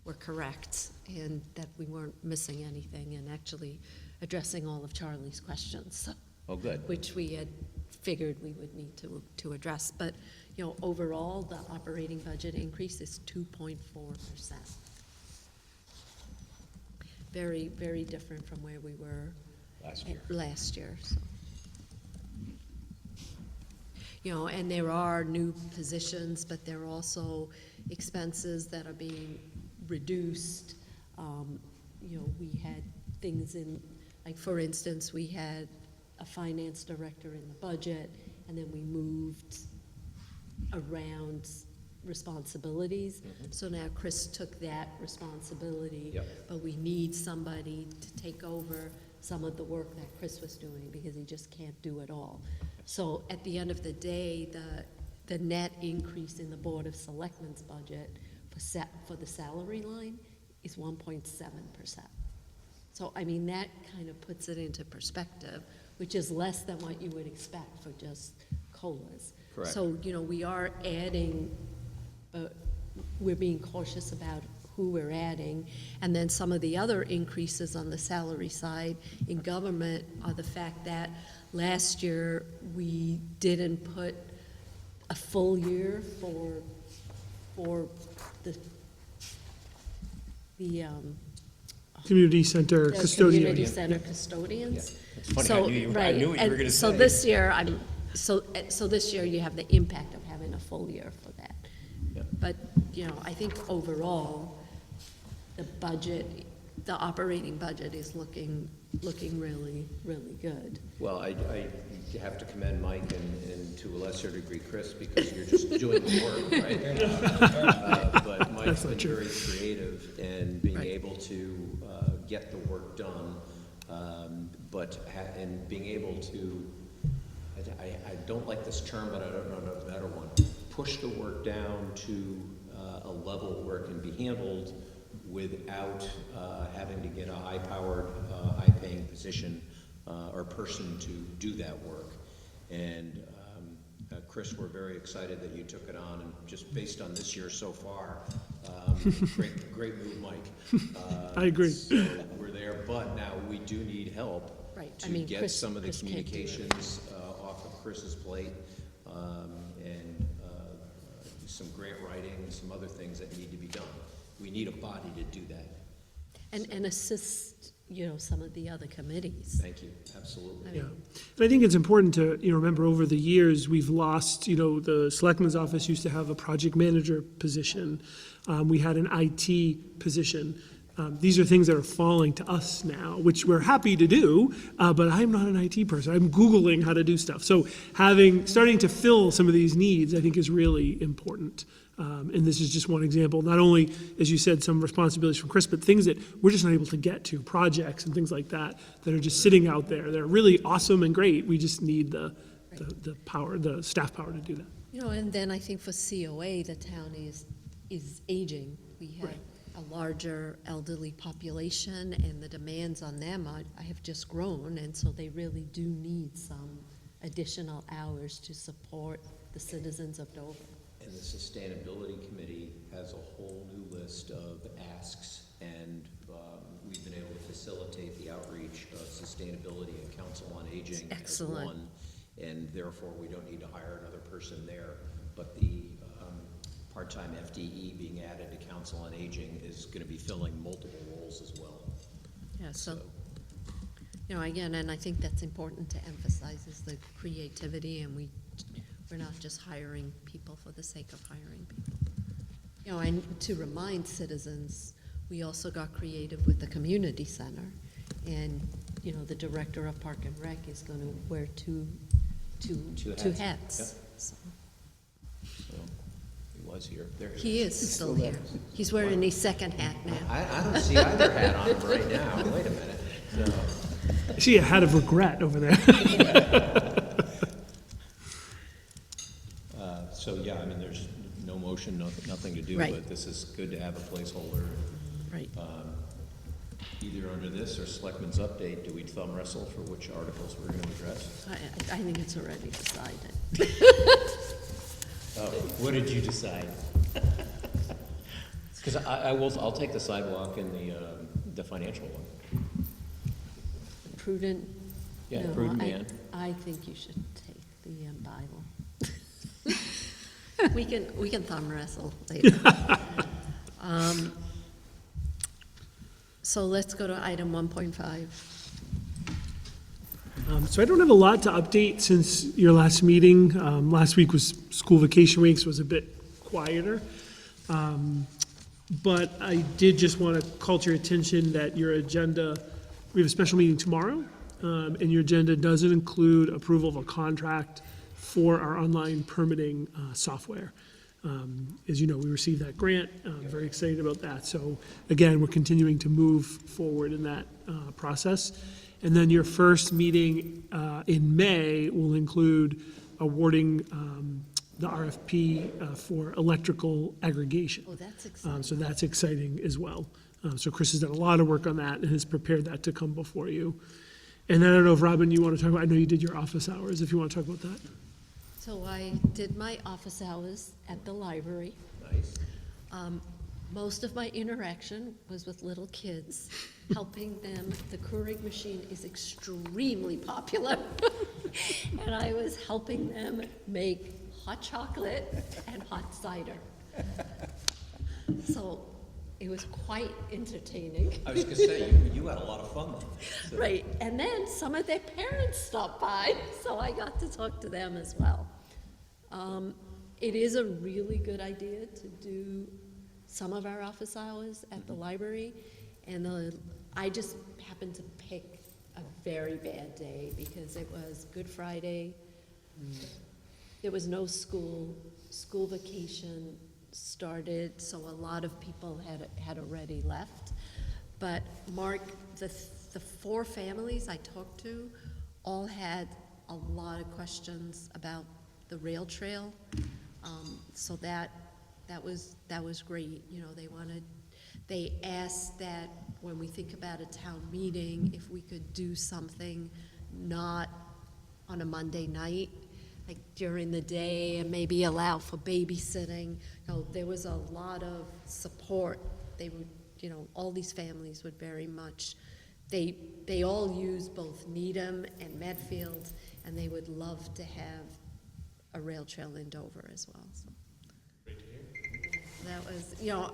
were correct, and that we weren't missing anything, and actually addressing all of Charlie's questions. So, Oh, good. which we had figured we would need to address. But, you know, overall, the operating budget increase is 2.4%. Very, very different from where we were last year. So. You know, and there are new positions, but there are also expenses that are being reduced. You know, we had things in, like, for instance, we had a finance director in the budget, and then we moved around responsibilities. So now Chris took that responsibility, but we need somebody to take over some of the work that Chris was doing, because he just can't do it all. So at the end of the day, the net increase in the Board of Selectmen's budget for the salary line is 1.7%. So, I mean, that kind of puts it into perspective, which is less than what you would expect for just COLAs. Correct. So, you know, we are adding, but we're being cautious about who we're adding. And then some of the other increases on the salary side in government are the fact that last year, we didn't put a full year for the Community center the custodian. community center custodians. It's funny, I So, knew you- I right, knew what you were and gonna So say. this year, so this year you have the impact of having a full year for that. Yeah. But, I think overall, the budget, the operating budget is looking really, really good. Well, I have to commend Mike and to a lesser degree Chris, because you're just doing the work, right? But Mike's been very creative in being Right. able to get the work done, and being able to, I don't like this term, but I don't know a better one, push the work down to a level where it can be handled without having to get a high-powered, high-paying position or person to do that work. And Chris, we're very excited that you took it on, and just based on this year so far, great move, Mike. I agree. So we're there, but now we do need help Right. I to mean, get Chris- some of the Chris can't do it. communications off of Chris's plate, and some grant writing, and some other things that need to be done. We need a body to do that. And assist, some of the other committees. Thank you, absolutely. Yeah, and I think it's important to, remember over the years, we've lost, the Selectmen's office used to have a project manager position. We had an IT position. These are things that are falling to us now, which we're happy to do, but I'm not an IT person. I'm Googling how to do stuff. So starting to fill some of these needs, I think is really important. And this is just one example. Not only, as you said, some responsibilities from Chris, but things that we're just not able to get to, projects and things like that are just sitting out there. They're really awesome and great. We just need the power, the staff power to do that. And then I think for COA, the town is aging. We have Right. a larger elderly population, and the demands on them have just grown, and so they really do need some additional hours to support the citizens of Dover. And the Sustainability Committee has a whole new list of asks, and we've been able to facilitate the outreach of sustainability and Council on Aging as Excellent. one, and therefore we don't need to hire another person there. But the part-time FTE being added to Council on Aging is going to be filling multiple roles as well. Yeah, so, again, and I think that's important to emphasize is the creativity, and we're not just hiring people for the sake of hiring people. And to remind citizens, we also got creative with the community center, and, the director of Park and Rec is going to wear two hats. Yep. So, So he was here. There he is still here. He's wearing his second hat now. I don't see either hat on him right now. Wait a minute. So, I see a hat of regret over there. So, yeah, I mean, there's no motion, nothing to do, Right. but this is good to have a placeholder. Right. Either under this or Selectmen's update, do we thumb wrestle for which articles we're going to address? I think it's already decided. What did you decide? Because I'll take the sidewalk and the financial one. Prudent? Yeah, No, prudent man. I think you should take the Bible. We can thumb wrestle later. So let's go to item 1.5. So I don't have a lot to update since your last meeting. Last week was school vacation week, so it was a bit quieter. But I did just want to call to your attention that your agenda, we have a special meeting tomorrow, and your agenda doesn't include approval of a contract for our online permitting software. As you know, we received that grant. I'm very excited about that. So again, we're continuing to move forward in that process. And then your first meeting in May will include awarding the RFP for electrical aggregation. Oh, that's exciting. So that's exciting as well. So Chris has done a lot of work on that and has prepared that to come before you. And then I don't know if, Robin, you want to talk about, I know you did your office hours, if you want to talk about that. So I did my office hours at the library. Nice. Most of my interaction was with little kids, helping them. The Keurig machine is extremely popular. And I was helping them make hot chocolate and hot cider. So it was quite entertaining. I was gonna say, you had a lot of fun then. So- Right, and then some of their parents stopped by, so I got to talk to them as well. It is a really good idea to do some of our office hours at the library, and I just happened to pick a very bad day because it was Good Friday. There was no school vacation started, so a lot of people had already left. But Mark, the 4 families I talked to all had a lot of questions about the rail trail. So that was great. You know, they asked that when we think about a town meeting, if we could do something not on a Monday night, like during the day, and maybe allow for babysitting. You know, there was a lot of support. They would, you know, all these families would very much, they all use both Needham and Medfield, and they would love to have a rail trail in Dover as well. So. That was, you know,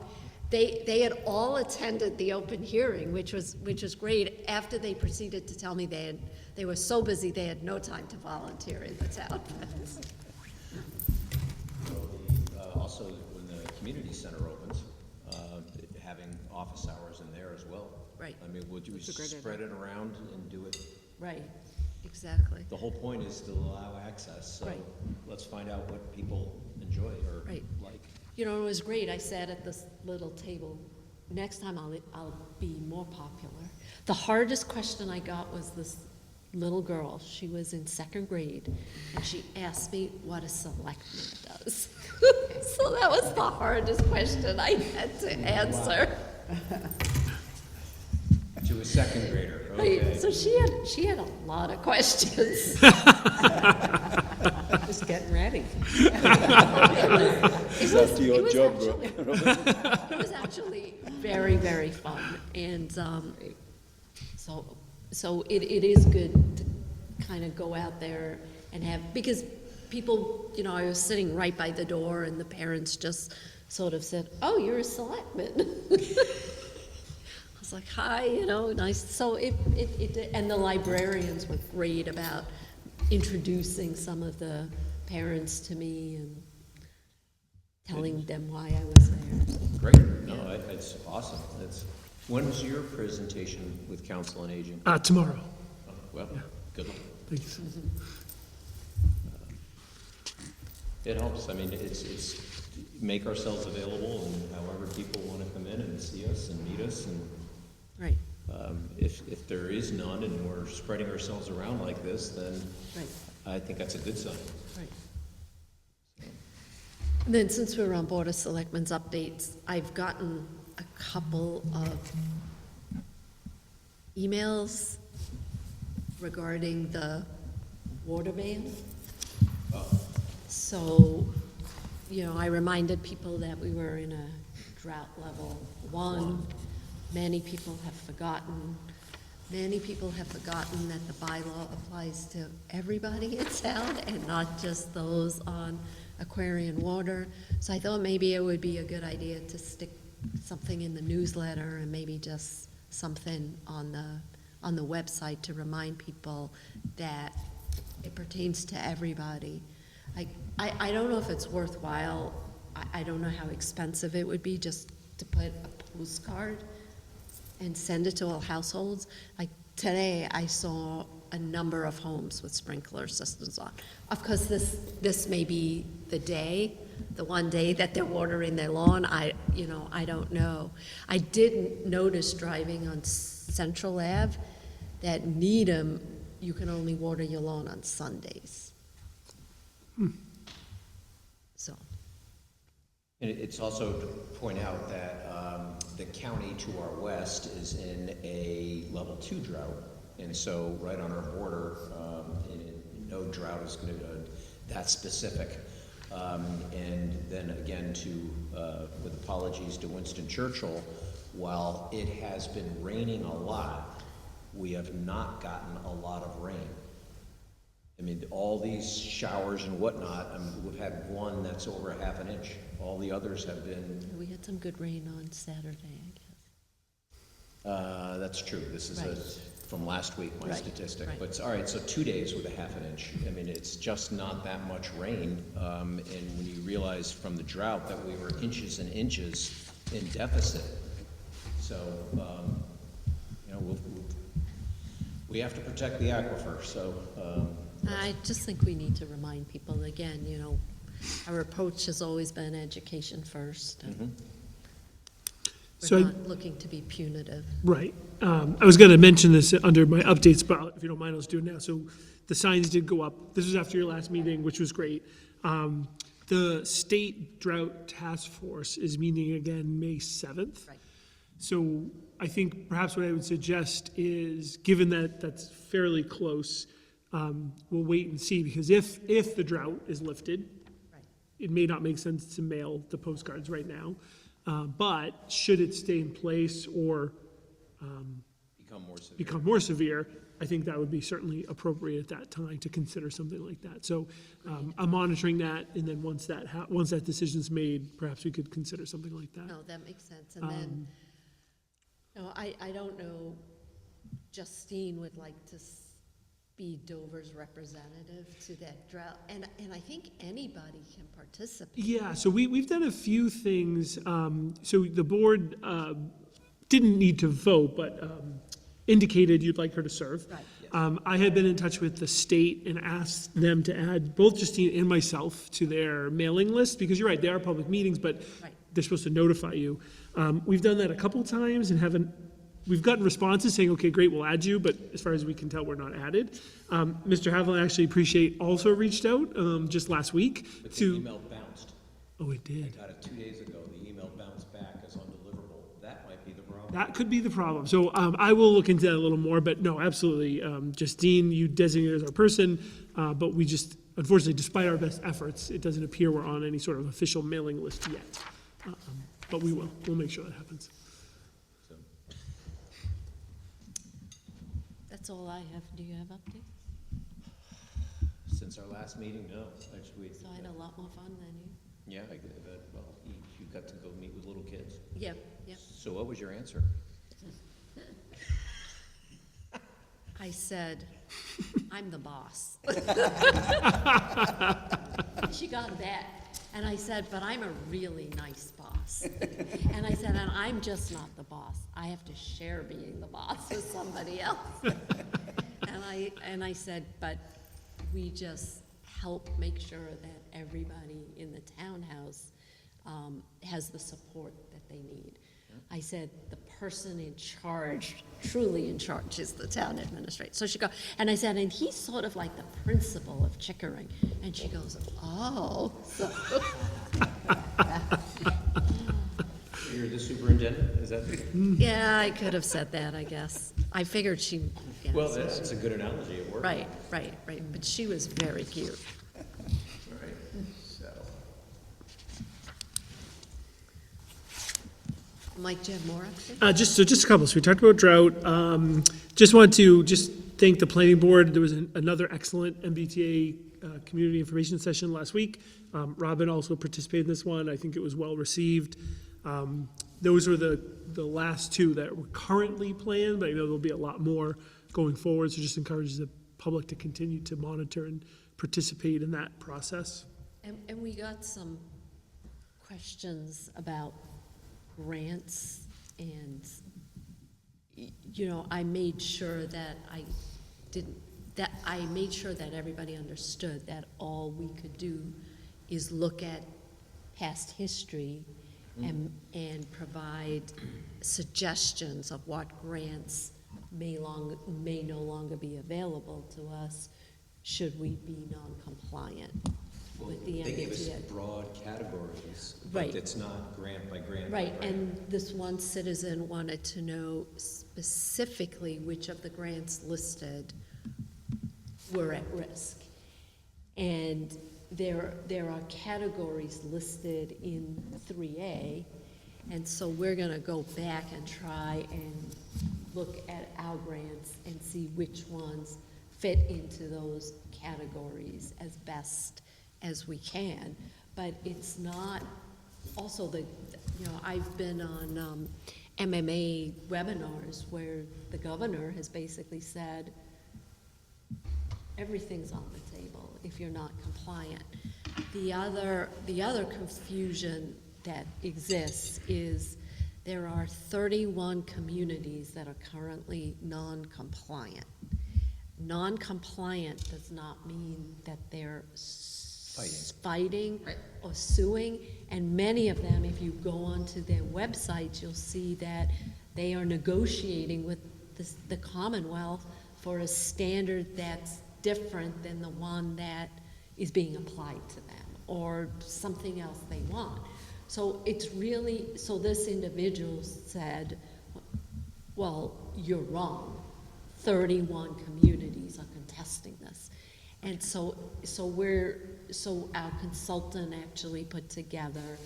they had all attended the open hearing, which was great. After they proceeded to tell me they were so busy they had no time to volunteer in the town. Also, when the community center opens, having office hours in there as well. Right. I mean, would you spread it around and do it? Right, exactly. The whole point is to allow access, so Right. let's find out what people enjoy or Right. like. You know, it was great. I sat at this little table. Next time I'll be more popular. The hardest question I got was this little girl. She was in 2nd grade, and she asked me what a selectman does. So that was the hardest question I had to answer. To a 2nd grader, okay. Right, so she had a lot of questions. Just getting ready. It was actually very, very fun, and so it is good to kind of go out there and have, because people, you know, I was sitting right by the door, and the parents just sort of said, "Oh, you're a selectman." I was like, "Hi," you know, nice. So it and the librarians were great about introducing some of the parents to me and telling them why I was there. Great, no, it's awesome. When's your presentation with Council on Aging? Tomorrow. Oh, well, good luck. Thanks. It helps. I mean, it's make ourselves available, and however people want to come in and see us and meet us, and Right. If there is none and we're spreading ourselves around like this, then Right. I think that's a good sign. Right. And then since we're on Board of Selectmen's updates, I've gotten a couple of emails regarding the water ban. So, you know, I reminded people that we were in a drought level 1. Many people have forgotten. Many people have forgotten that the bylaw applies to everybody in town and not just those on Aquarian water. So I thought maybe it would be a good idea to stick something in the newsletter and maybe just something on the website to remind people that it pertains to everybody. I don't know if it's worthwhile. I don't know how expensive it would be just to put a postcard and send it to all households. Like today, I saw a number of homes with sprinkler systems on. Of course, this may be the one day that they're watering their lawn. I don't know. I did notice driving on Central Ave that Needham, you can only water your lawn on Sundays. So. And it's also to point out that the county to our west is in a level 2 drought. And so right on our border, no drought is going to be that specific. And then again with apologies to Winston Churchill, while it has been raining a lot, we have not gotten a lot of rain. I mean, all these showers and whatnot, we've had one that's over a half an inch. All the others have been. We had some good rain on Saturday, I guess. That's true. This is Right. from last week, my Right, statistic. right. But, all right, so 2 days with a half an inch. I mean, it's just not that much rain. And when you realize from the drought that we were inches and inches in deficit. So, we have to protect the aquifer, so. I just think we need to remind people, again, our approach has always been education first. And So we're not looking to be punitive. Right. I was gonna mention this under my updates, but if you don't mind, I'll just do it now. So the signs did go up. This was after your last meeting, which was great. The State Drought Task Force is meeting again May 7th. Right. So I think perhaps what I would suggest is, given that that's fairly close, we'll wait and see, because if the drought is lifted, Right. it may not make sense to mail the postcards right now. But should it stay in place or become more severe, I think that would be certainly appropriate at that time to consider something like that. So I'm monitoring that, and then once that decision's made, perhaps we could consider something like that. No, that makes sense. And then, I don't know, Justine would like to be Dover's representative to that drought, and I think anybody can participate. Yeah, so we've done a few things. So the board didn't need to vote, but indicated you'd like her to serve. Right. I had been in touch with the state and asked them to add both Justine and myself to their mailing list, because you're right, they are public meetings, but Right. they're supposed to notify you. We've done that a couple times and we've gotten responses saying, okay, great, we'll add you, but as far as we can tell, we're not added. Mr. Haviland, actually also reached out just last week But the to. email bounced. Oh, it did. I got it 2 days ago. The email bounced back as undeliverable. That might be the problem. That could be the problem. So I will look into that a little more, but no, absolutely. Justine, you designated as our person, but we just, unfortunately, despite our best efforts, it doesn't appear we're on any sort of official mailing list yet. But we will. We'll make sure that happens. So, That's all I have. Do you have updates? since our last meeting, no. Actually, So I had a lot more fun than you. yeah, you got to go meet with little kids. Yep, yep. So what was your answer? I said, I'm the boss. She got that. And I said, but I'm a really nice boss. And I said, and I'm just not the boss. I have to share being the boss with somebody else. And I said, but we just help make sure that everybody in the townhouse has the support that they need. I said, the person in charge, truly in charge, is the town administrator. So she goes, and I said, and he's sort of like the principal of Chickering. And she goes, oh. So You're the superintendent, is that? yeah, I could have said that, I guess. I figured she, yeah, Well, so that's a good analogy, it worked. right. But she was very cute. All right, so. Mike, do you have more updates? Just a couple. So we talked about drought. Just want to thank the planning board. There was another excellent MBTA community information session last week. Robin also participated in this one. I think it was well received. Those were the last two that were currently planned, but I know there'll be a lot more going forward. So just encourage the public to continue to monitor and participate in that process. And we got some questions about grants, and I made sure that I made sure that everybody understood that all we could do is look at past history and provide suggestions of what grants may no longer be available to us should we be non-compliant with the They gave us MBTA. broad categories, Right. but it's not grant by grant. by Right, grant. and this one citizen wanted to know specifically which of the grants listed were at risk. And there are categories listed in 3A, and so we're gonna go back and try and look at our grants and see which ones fit into those categories as best as we can. But it's not, also I've been on MMA webinars where the governor has basically said, everything's on the table if you're not compliant. The other confusion that exists is there are 31 communities that are currently non-compliant. Non-compliant does not mean that they're fighting or suing, and many of them, if you go onto their websites, you'll see that they are negotiating with the Commonwealth for a standard that's different than the one that is being applied to them, or something else they want. So it's really, so this individual said, well, you're wrong. 31 communities are contesting this. And so our consultant actually put together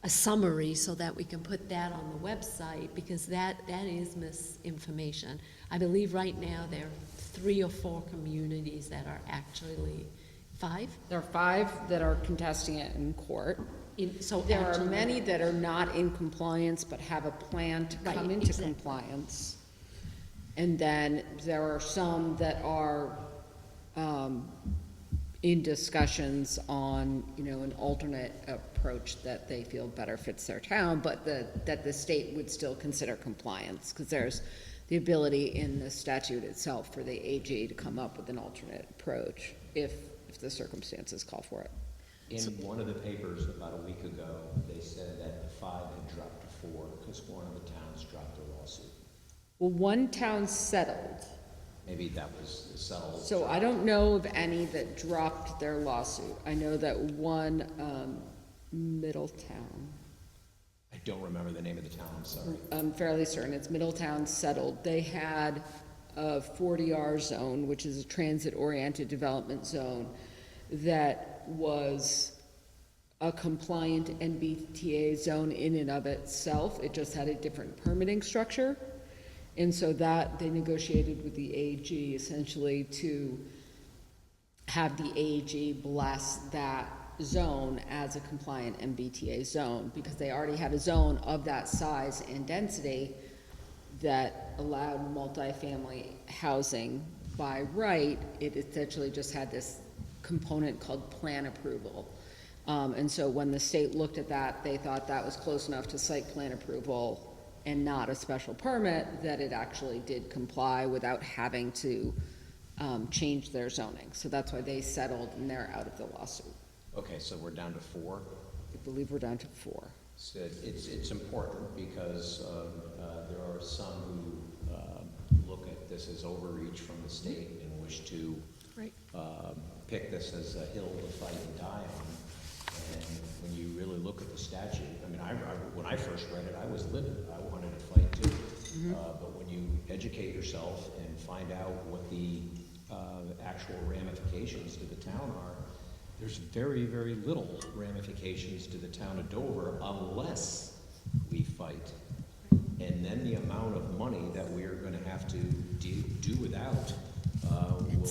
a summary so that we can put that on the website, because that is misinformation. I believe right now there are 3 or 4 communities that are actually 5? There are 5 that are contesting it in court. So There are actually- many that are not in compliance but have a plan to Right, come into exactly. compliance. And then there are some that are in discussions on, an alternate approach that they feel better fits their town, but that the state would still consider compliance, because there's the ability in the statute itself for the AG to come up with an alternate approach if the circumstances call for it. In one of the papers about a week ago, they said that 5 had dropped to 4 because one of the towns dropped a lawsuit. Well, one town settled. Maybe that was settled. So I don't know of any that dropped their lawsuit. I know that one, Middletown, I don't remember the name of the town, I'm sorry. I'm fairly certain it's Middletown settled. They had a 40R zone, which is a transit-oriented development zone, that was a compliant NBTA zone in and of itself. It just had a different permitting structure. And so that they negotiated with the AG essentially to have the AG bless that zone as a compliant MBTA zone, because they already had a zone of that size and density that allowed multifamily housing by right. It essentially just had this component called plan approval. And so when the state looked at that, they thought that was close enough to site plan approval and not a special permit, that it actually did comply without having to change their zoning. So that's why they settled and they're out of the lawsuit. Okay, so we're down to 4. I believe we're down to 4. So it's important because there are some who look at this as overreach from the state and wish to pick this as a hill to fight and die on. And when you really look at the statute, I mean, when I first read it, I was livid. I wanted to fight too. But when you educate yourself and find out what the actual ramifications to the town are, there's very, very little ramifications to the town of Dover unless we fight. And then the amount of money that we're going to have to do without And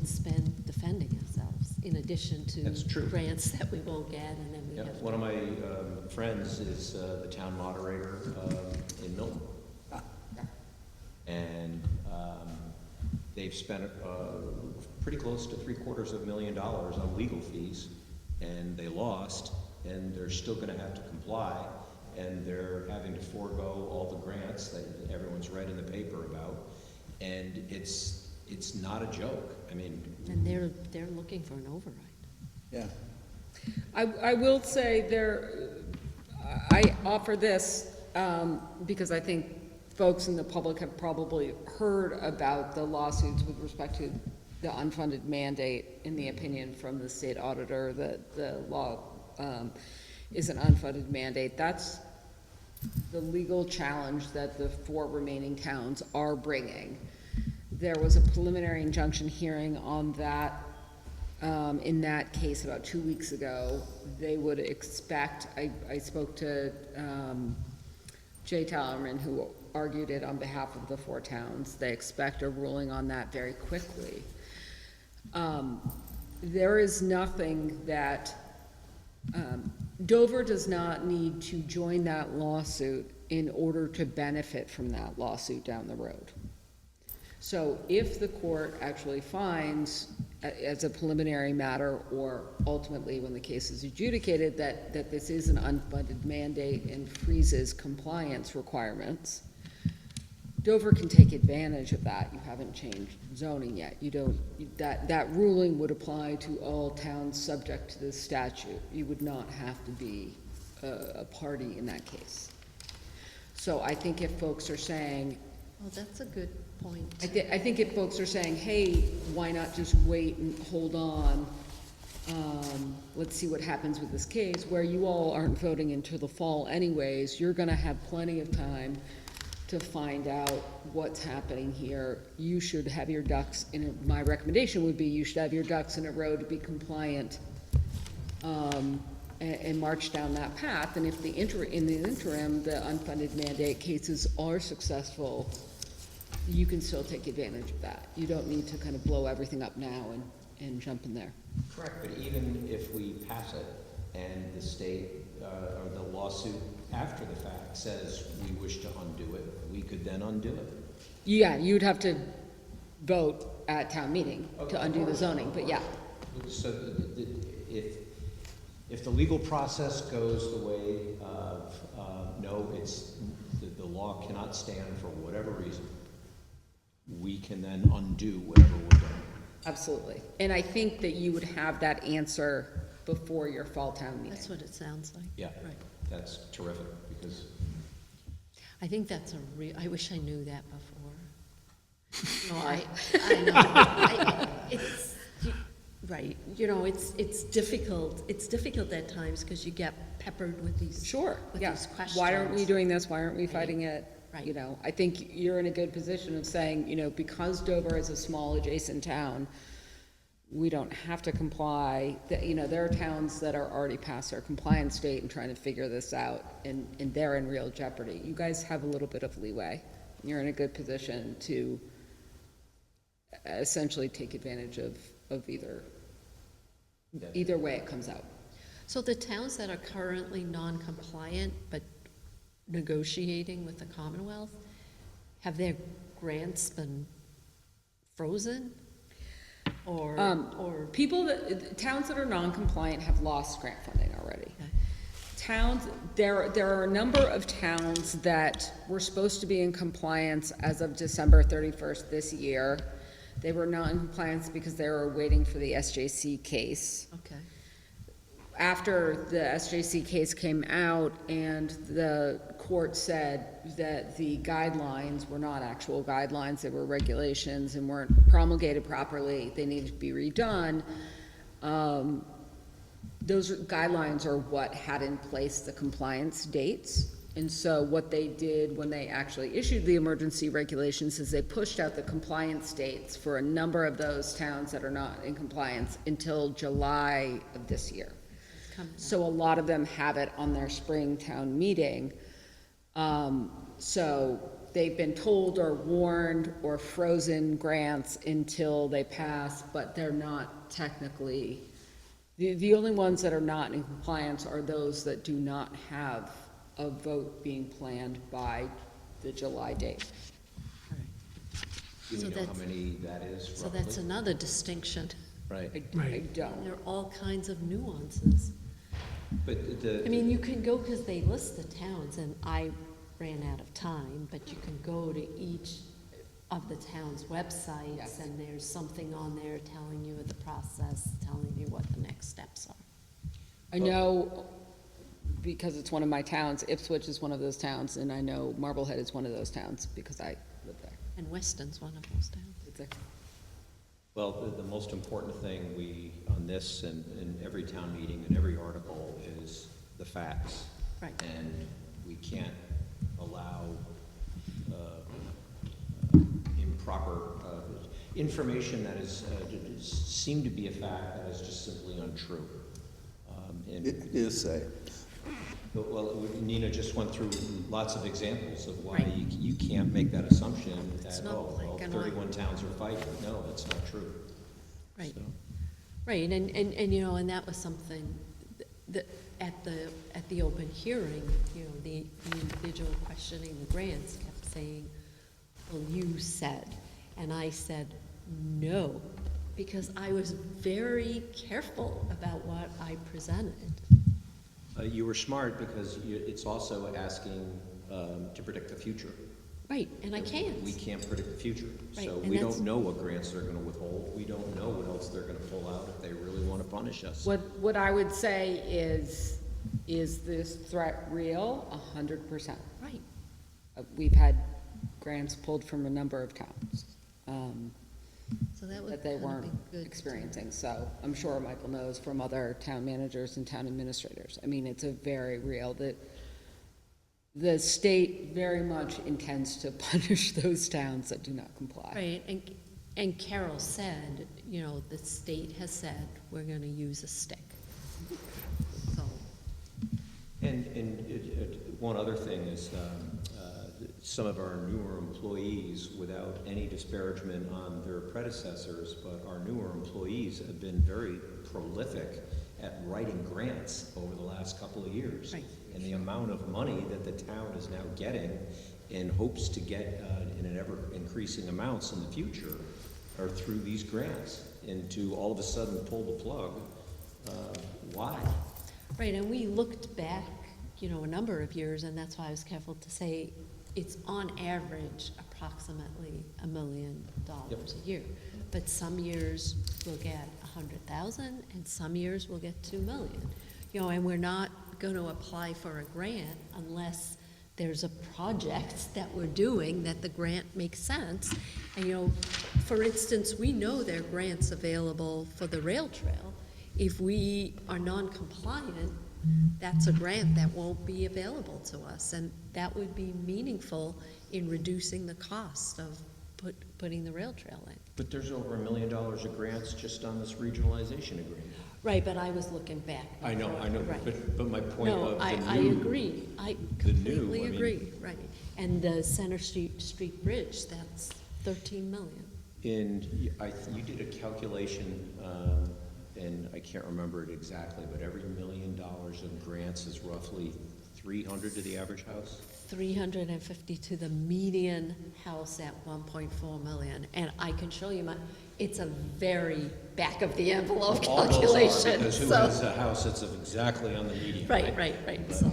spend defending ourselves, in addition to That's true. grants that we won't get, and then we Yeah, have. one of my friends is the town moderator in Milton. And they've spent pretty close to $750,000 on legal fees, and they lost, and they're still gonna have to comply, and they're having to forego all the grants that everyone's read in the paper about, and it's not a joke. I mean. And they're looking for an override. Yeah. I will say I offer this because I think folks in the public have probably heard about the lawsuits with respect to the unfunded mandate, in the opinion from the state auditor that the law is an unfunded mandate. That's the legal challenge that the 4 remaining towns are bringing. There was a preliminary injunction hearing on that in that case about 2 weeks ago, they would expect, I spoke to Jay Tallerman, who argued it on behalf of the 4 towns. They expect a ruling on that very quickly. There is nothing that, Dover does not need to join that lawsuit in order to benefit from that lawsuit down the road. So if the court actually finds, as a preliminary matter, or ultimately when the case is adjudicated, that this is an unfunded mandate and freezes compliance requirements, Dover can take advantage of that. You haven't changed zoning yet. You don't, that ruling would apply to all towns subject to this statute. You would not have to be a party in that case. So I think if folks are saying, Well, that's a good point. I think if folks are saying, hey, why not just wait and hold on, let's see what happens with this case, where you all aren't voting until the fall anyways, you're gonna have plenty of time to find out what's happening here. You should have your ducks in a, my recommendation would be you should have your ducks in a row to be compliant, and march down that path. And if in the interim, the unfunded mandate cases are successful, you can still take advantage of that. You don't need to kind of blow everything up now and jump in there. Correct, but even if we pass it and the state, or the lawsuit after the fact says we wish to undo it, we could then undo it. Yeah, you'd have to vote at town meeting to undo the zoning, but yeah. So if the legal process goes the way of, no, it's, the law cannot stand for whatever reason, we can then undo whatever we're doing. Absolutely. And I think that you would have that answer before your fall town meeting. That's what it sounds like. Yeah, Right. that's terrific, because I think that's I wish I knew that before. No, I know. It's, right, you know, it's difficult at times because you get peppered with these, Sure, with yeah. these questions. Why aren't we doing this? Why aren't we fighting it? Right. You know, I think you're in a good position of saying, you know, because Dover is a small adjacent town, we don't have to comply. You know, there are towns that are already past their compliance date and trying to figure this out, and they're in real jeopardy. You guys have a little bit of leeway. You're in a good position to essentially take advantage of either way it comes out. So the towns that are currently non-compliant but negotiating with the Commonwealth, have their grants been frozen? Or Towns that are non-compliant have lost grant funding already. Okay. Towns, there are a number of towns that were supposed to be in compliance as of December 31st this year. They were not in compliance because they were waiting for the SJC case. Okay. After the SJC case came out and the court said that the guidelines were not actual guidelines, they were regulations and weren't promulgated properly, they needed to be redone, those guidelines are what had in place the compliance dates. And so what they did when they actually issued the emergency regulations is they pushed out the compliance dates for a number of those towns that are not in compliance until July of this year. So a lot of them have it on their spring town meeting. So they've been told or warned or frozen grants until they pass, but they're not technically, the only ones that are not in compliance are those that do not have a vote being planned by the July date. Do we know how many that is roughly? So that's another distinction. Right. I don't. There are all kinds of nuances. But I mean, you can go, because they list the towns, and I ran out of time, but you can go to each of the town's websites, Yes. and there's something on there telling you the process, telling you what the next steps are. I know, because it's one of my towns, Ipswich is one of those towns, and I know Marblehead is one of those towns, because I live there. And Weston's one of those towns. Well, the most important thing on this and in every town meeting and every article is the facts. Right. And we can't allow improper, information that is, seemed to be a fact that is just simply untrue. And It is a, well, Nina just went through lots of examples of why Right. you can't make that assumption It's that, not oh, well, black and white. 31 towns are fighting. No, that's not true. Right. So, Right, and, you know, and that was something that, at the open hearing, you know, the individual questioning the grants kept saying, well, you said, and I said, no, because I was very careful about what I presented. You were smart because it's also asking to predict the future. Right, and I can't. We can't predict the future. Right, So and we that's- don't know what grants they're gonna withhold. We don't know what else they're gonna pull out if they really wanna punish us. What I would say is this threat real? 100%. Right. We've had grants pulled from a number of towns, So that would that they kind of weren't be good. experiencing. So I'm sure Michael knows from other town managers and town administrators. I mean, it's a very real, that the state very much intends to punish those towns that do not comply. Right, and Carol said, you know, the state has said, we're gonna use a stick. So, And one other thing is, some of our newer employees, without any disparagement on their predecessors, but our newer employees have been very prolific at writing grants over the last couple of years. Right. And the amount of money that the town is now getting and hopes to get in an ever-increasing amounts in the future are through these grants. And to all of a sudden pull the plug, why? right, and we looked back, you know, a number of years, and that's why I was careful to say it's on average approximately $1 million a year. But some years we'll get 100,000, and some years we'll get 2 million. You know, and we're not gonna apply for a grant unless there's a project that we're doing that the grant makes sense. And, you know, for instance, we know there are grants available for the rail trail. If we are non-compliant, that's a grant that won't be available to us, and that would be meaningful in reducing the cost of putting the rail trail in. But there's over $1 million of grants just on this regionalization agreement. Right, but I was looking back. I know, Right. but my point No, of the I new. agree, I the new, completely I mean- agree, right. And the Center Street Bridge, that's 13 million. And you did a calculation, and I can't remember it exactly, but every $1 million of grants is roughly 300 to the average house? 350 to the median house at 1.4 million. And I can show you it's a very back of the envelope All those are, calculation. because who so- has a house that's exactly on the median? Right. But, So,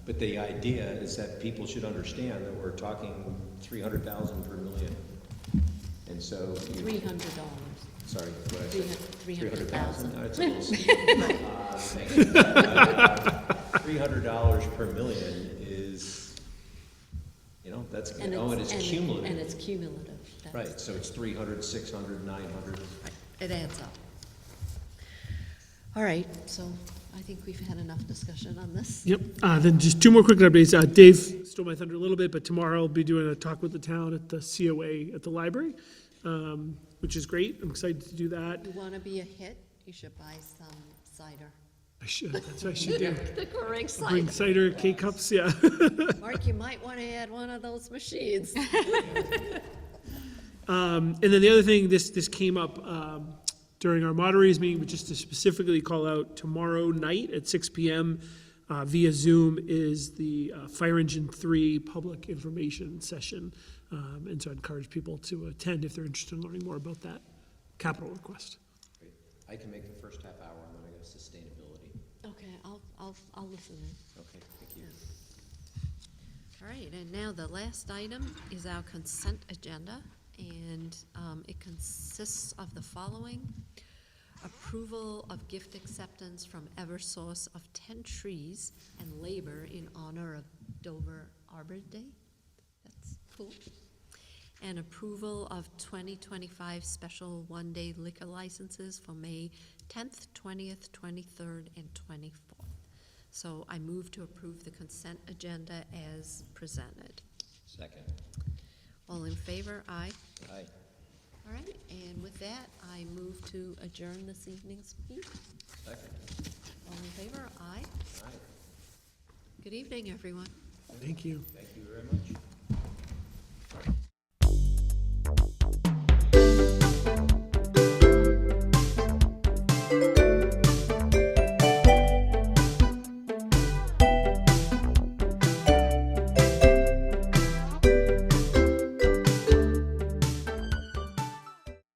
but the idea is that people should understand that we're talking 300,000 per million. And so. $300. Sorry, what I said? 300,000. That's a little steep. Thank you. $300 per million is, you know, that's, and it's cumulative. And it's cumulative. Right, so it's 300, 600, 900. It adds up. All right, so I think we've had enough discussion on this. Yep, then just two more quick updates. Dave stole my thunder a little bit, but tomorrow I'll be doing a talk with the town at the COA at the library, which is great. I'm excited to do that. You want to be a hit, you should buy some cider. I should, that's what I should do. The correct I'll bring cider. cider, K-cups, yeah. Mark, you might want to add one of those machines. And then the other thing, this came up during our moderators meeting, but just to specifically call out, tomorrow night at 6 p.m. Via Zoom is the Fire Engine 3 public information session. And so I encourage people to attend if they're interested in learning more about that capital request. Great. I can make the first half hour, and then I go to sustainability. Okay, I'll listen in. Okay, thank you. All right, and now the last item is our consent agenda, and it consists of the following: approval of gift acceptance from Eversource of 10 trees and labor in honor of Dover Arbor Day. That's cool. And approval of 2025 special one-day liquor licenses for May 10th, 20th, 23rd, and 24th. So I move to approve the consent agenda as presented. Second. All in favor? Aye. Aye. All right, and with that, I move to adjourn this evening's meeting. Second. All in favor? Aye. Aye. Good evening, everyone. Thank you. Thank you very much.